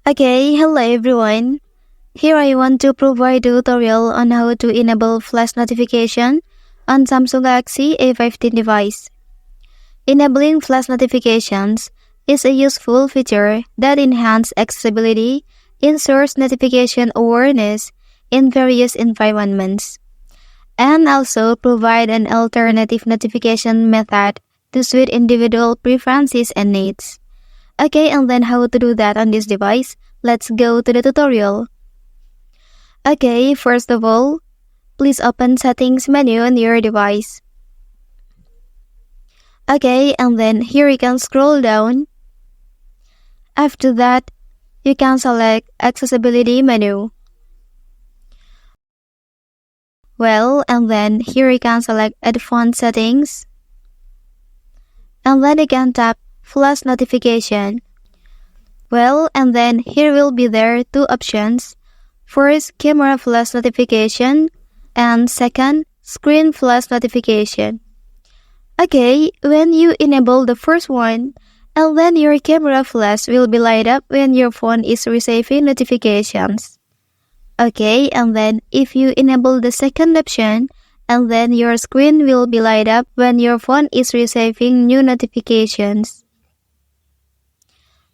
Okay, hello everyone. Here I want to provide a tutorial on how to enable flash notification on Samsung Galaxy A15 device. Enabling flash notifications is a useful feature that enhances accessibility, ensures notification awareness in various environments, and also provide an alternative notification method to suit individual preferences and needs. Okay, and then how to do that on this device? Let's go to the tutorial. Okay, first of all, please open Settings menu on your device. Okay, and then here you can scroll down. After that, you can select Accessibility menu. And then here you can select Advanced Settings. And then you can tap Flash Notification. And then here will be there two options. First, Camera Flash Notification, and second, Screen Flash Notification. Okay, when you enable the first one, and then your camera flash will be light up when your phone is receiving notifications. Okay, and then if you enable the second option, and then your screen will be light up when your phone is receiving new notifications.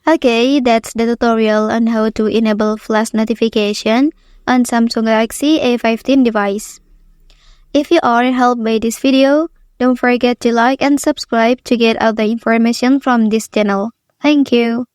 Okay, that's the tutorial on how to enable flash notification on Samsung Galaxy A15 device. If you are helped by this video, don't forget to like and subscribe to get other information from this channel. Thank you.